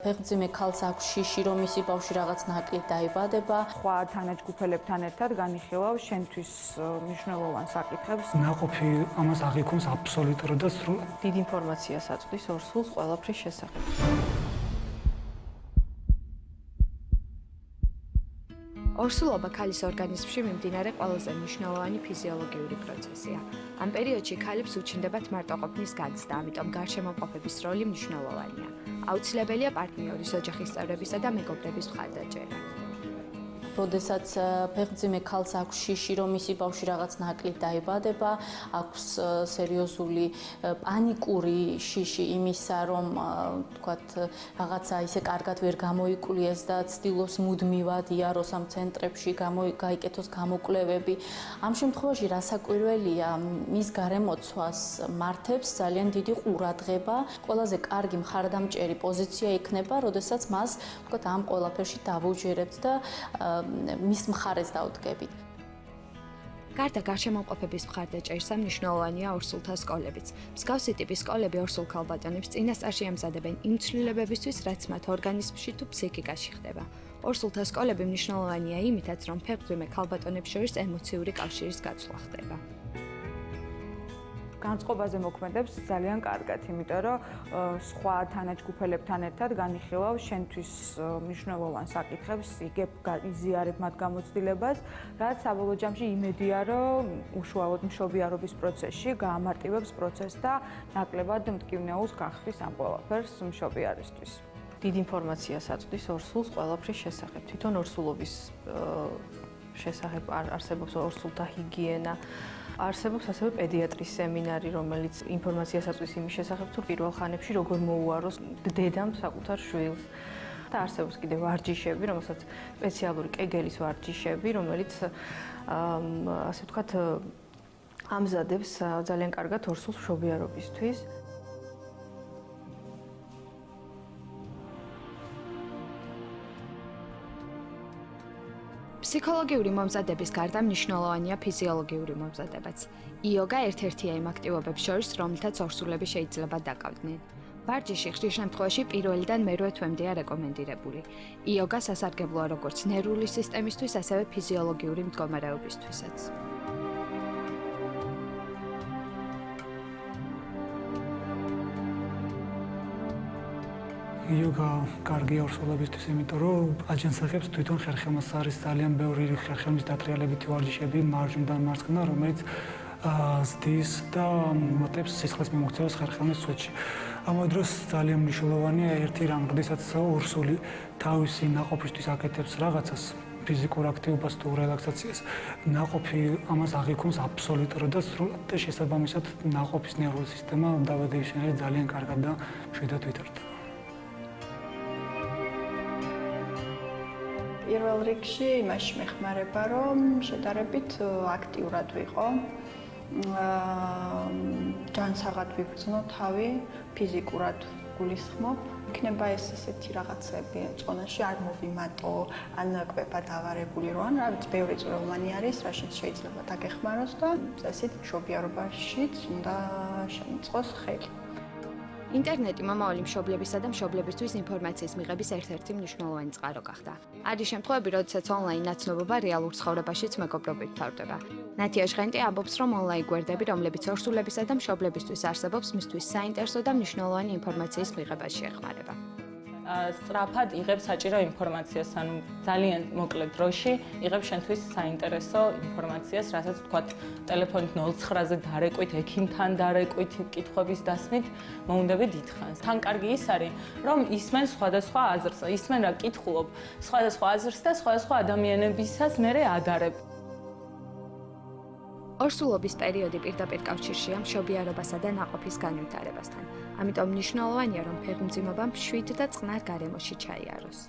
ფეხმძიმე ქალს აქვს შიში, რომ ისი ბავშვი რაღაც ნაკლით დაიბადება. სხვა თანაჯგუფელებთან ერთად განიხილავ შენთვის მნიშვნელოვან საკითხებს. ნაყოფი ამას აღიქვამს აბსოლუტურად და სრულად. დიდ ინფორმაციას აწვდის ორსულს ყველაფრის შესახებ. ორსულობა ქალის ორგანიზმში მიმდინარე ყველაზე მნიშვნელოვანი ფიზიოლოგიური პროცესია. ამ პერიოდში ქალებს უჩნდებათ მარტოყოფნის განცდა, ამიტომ გარშემოყოფების როლი მნიშვნელოვანია. აუცილებელია პარტნიორის, ოჯახის წევრებისა და მეგობრების მხარდაჭერა. როდესაც ფეხმძიმე ქალს აქვს შიში, რომ ისი ბავშვი რაღაც ნაკლით დაიბადება, აქვს სერიოზული პანიკური შიში იმისა, რომ თქვათ რაღაცა ისე კარგად ვერ გამოიკულიეს და ცდილობს მუდმივად იაროს ამ ცენტრებში, გაიკეთოს გამოკვლევები. ამ შემთხვევაში რასაკვირველია, მის გარემოცვას მართებს ძალიან დიდი ყურადღება, ყველაზე კარგი მხარდამჭერი პოზიცია იქნება, როდესაც მას თქვათ ამ ყველაფერში დავუჯერებთ და მის მხარეს დავდგებით. გარდა გარშემოყოფების მხარდაჭერისა მნიშვნელოვანია ორსულთა სკოლებიც. მსგავსი ტიპის სკოლები ორსულ ქალბატონებს წინასწარში ემზადებენ იმ ცვლილებებისთვის, რაც მათ ორგანიზმში თუ ფსიქიკაში ხდება. ორსულთა სკოლები მნიშვნელოვანია იმითაც, რომ ფეხმძიმე ქალბატონებს შორის ემოციური კავშირის გაცვლა ხდება. განწყობაზე მოქმედებს ძალიან კარგად, იმიტომ რომ სხვა თანაჯგუფელებთან ერთად განიხილავ შენთვის მნიშვნელოვან საკითხებს, იზიარებ მათ გამოცდილებას, რაც საბოლოო ჯამში იმედია, რომ უშუალოდ მშობიარობის პროცესში გაამარტივებს პროცესს და ნაკლებად მტკივნეულს გახდის ამ ყველაფერს მშობიარისთვის. დიდ ინფორმაციას აწვდის ორსულს ყველაფრის შესახებ. თვითონ ორსულობის შესახებ არსებობს ორსულთა ჰიგიენა. არსებობს ასევე პედიატრის სემინარი, რომელიც ინფორმაციას აწვდის იმის შესახებ, თუ პირველ ხანებში როგორ მოუაროს დედამ საკუთარ შვილს. და არსებობს კიდევ ვარჯიშები, რომელსაც სპეციალური კეგელის ვარჯიშები, რომელიც ასე ვთქვათ ამზადებს ძალიან კარგად ორსულს მშობიარობისთვის. ფსიქოლოგიური მომზადების გარდა მნიშვნელოვანია ფიზიოლოგიური მომზადებაც. იოგა ერთ-ერთია იმ აქტივობებს შორის, რომლითაც ორსულები შეიძლება დაკავდნენ. ვარჯიში ხშირ შემთხვევაში პირველიდან მერვე თვემდეა რეკომენდირებული. იოგა სასარგებლოა როგორც ნერვული სისტემისთვის, ასევე ფიზიოლოგიური მდგომარეობისთვისაც. იოგა კარგია ორსულებისთვის, იმიტომ რომ აჯანსაღებს თვითონ ხერხემას. არის ძალიან ბევრი ხერხემის დატრიალებითი ვარჯიშები მარჯვნიდან მარცხნიდან, რომელიც ზდის და მომატებს სისხლის მიმოქცევას ხერხემის სვეტში. ამავე დროს ძალიან მნიშვნელოვანია ერთი რამ, როდესაც ორსული თავისი ნაყოფისთვის აკეთებს რაღაცას, ფიზიკურ აქტივობას თუ რელაქსაციას, ნაყოფი ამას აღიქვამს აბსოლუტურად და სრულად და შესაბამისად ნაყოფის ნერვული სისტემა დაბადების შემდეგ ძალიან კარგად და მშვიდად ვითარდება. პირველ რიგში იმაში მეხმარება, რომ შედარებით აქტიურად ვიყო. ჯანსაღად ვიბრძნო თავი, ფიზიკურად გულისხმობ. იქნება ეს ესეთი რაღაცები, წონაში არ მოვიმატო, ან კვება დავარებული რო, ან რაღაც ბევრი წვრილმანი არის, რაშიც შეიძლება დაგეხმაროს და წესით მშობიარობაშიც უნდა შემიწყოს ხელი. ინტერნეტი მომავალი მშობლებისა და მშობლებისთვის ინფორმაციის მიღების ერთ-ერთი მნიშვნელოვანი წყარო გახდა. არის შემთხვევები, როდესაც ონლაინ ნაცნობობა რეალურ ცხოვრებაშიც მეგობრობით მთავრდება. ნათია ჟღენტი ამბობს, რომ ონლაინ გვერდები, რომლებიც ორსულებისა და მშობლებისთვის არსებობს, მისთვის საინტერესო და მნიშვნელოვანი ინფორმაციის მიღებაში ეხმარება. სწრაფად იღებ საჭირო ინფორმაციას, ანუ ძალიან მოკლე დროში იღებ შენთვის საინტერესო ინფორმაციას, რასაც თქვათ ტელეფონით 09-ზე დარეკვით, ექიმთან დარეკვით, კითხვების დასმით მოუნდები დიდხანს. თან კარგი ის არის, რომ ისმენ სხვადასხვა აზრს, ისმენ რა კითხულობ, სხვადასხვა აზრს და სხვადასხვა ადამიანებისას მერე ადარებ. ორსულობის პერიოდი პირდაპირ კავშირშია მშობიარობასა და ნაყოფის განვითარებასთან. ამიტომ მნიშვნელოვანია, რომ ფეხმძიმობა მშვიდ და წყნარ გარემოში ჩაიაროს.